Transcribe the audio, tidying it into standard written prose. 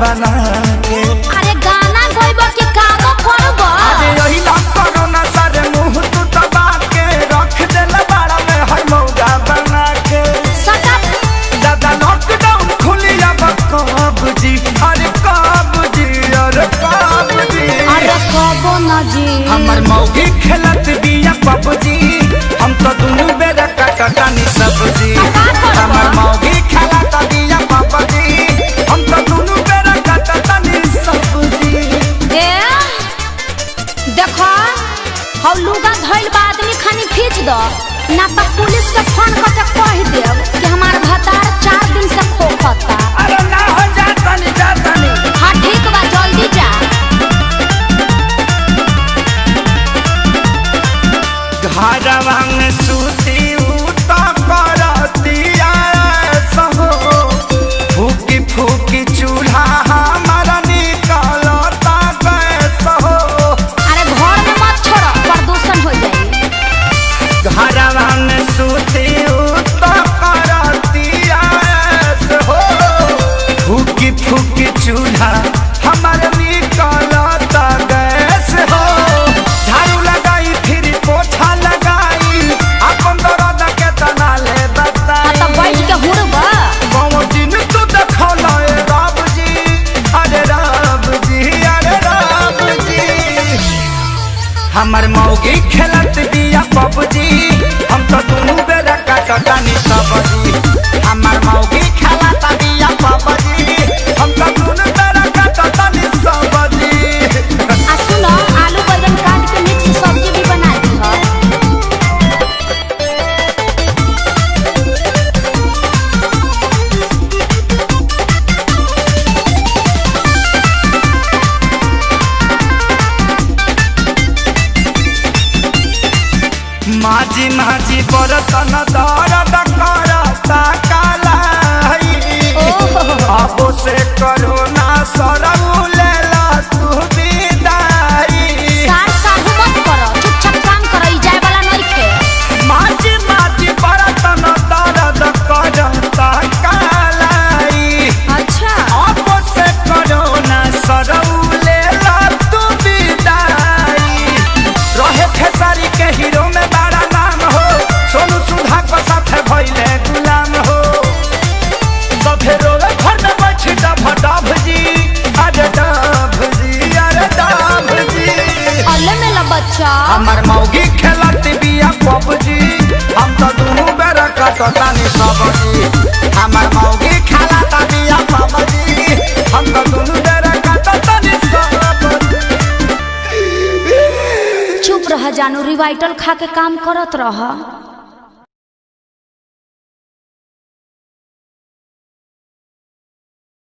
बना के। अरे गाना गइबो कि काम करबो? अरे यही ना करो ना सारे मुंह तू दबा के रख देला बाड़ा में हर मौका बना के। सटक दादा लॉकडाउन खुली अब कब जी, अरे कब जी, अरे कब जी। अरे कबो ना जी हमर मौगी खेलत बिया पबजी, हम तो दुनू बेरा काटतानी सब्जी। हमर मौगी खेलत बिया पबजी, हम तो दुनू बेरा काटतानी सब्जी। ए देखो हौ लुगा धइल बा आदमी खानी खींच दो ना तो पुलिस के फोन करके कह देब कि हमार भतार 4 दिन से खोखता। अरे ना हो जातानी जातानी। हाँ ठीक बा जल्दी जा। घरवा में सूती उता करतिया सहो, फूकी फूकी चूल्हा हमारा निकलता गैस हो। अरे घर में मत छोड़ो प्रदूषण हो जाई। घरवा में सूती उता करतिया सहो, फूकी फूकी चूल्हा हमारा निकलता गैस हो। झाड़ू लगाई फिर पोछा लगाई, अपन दर्द के तना ले बताई। तो बैठ के हुड़बा बाबू जी ने तो देखौला ए रब जी, अरे रब जी, अरे रब जी। हमर मौगी खेलत बिया पबजी, हम तो दुनू बेरा काटतानी सब्जी। हमर मौगी खेलत बिया पबजी, हम तो दुनू बेरा काटतानी सब्जी। आ सुनो आलू बैंगन काट के मिक्स सब्जी भी बना दी हो। माझी माझी बरतन दर्द करता कालाई, अब से करो ना सरऊ लेला तू विदाई। सार साहू मत करो चुपचाप काम करो ई जाए वाला नहीं खे। माझी माझी बरतन दर्द करता कालाई, अच्छा अब से करो ना सरऊ लेला तू विदाई। रहे खेसारी के हीरो में बड़ा नाम हो, सोनू सुधा को साथ भइले गुलाम हो। सभे रोवे घर में बैठ डभ डभ जी, अरे डभ जी, अरे डभ जी। अल्ले मेला बच्चा हमर मौगी खेलत बिया पबजी, हम तो दुनू बेरा काटतानी सब्जी। हमर मौगी खेलत बिया पबजी, हम तो दुनू बेरा काटतानी सब्जी। चुप रह जानू रिवाइटल खा के काम करत रह।